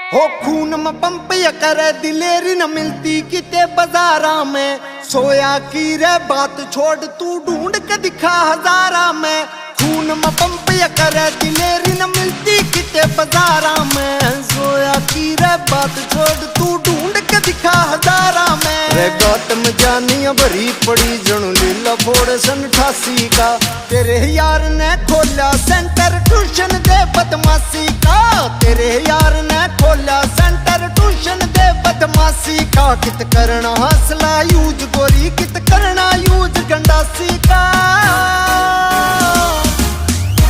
हो खून में पंप या करे दिलेरी न मिलती किते बाजारा में। सोया की रे बात छोड़ तू ढूंढ के दिखा हजारा में। खून में पंप या करे दिलेरी न मिलती किते बाजारा में। सोया की रे बात छोड़ तू ढूंढ के दिखा हजारा में। रे गौतम जानिया भरी पड़ी जणू लीला फोड़ सन 88 का। तेरे यार ने खोला सेंटर ट्यूशन दे बदमाशी का। तेरे यार ने खोला सेंटर ट्यूशन दे बदमाशी का। कित करना हौसला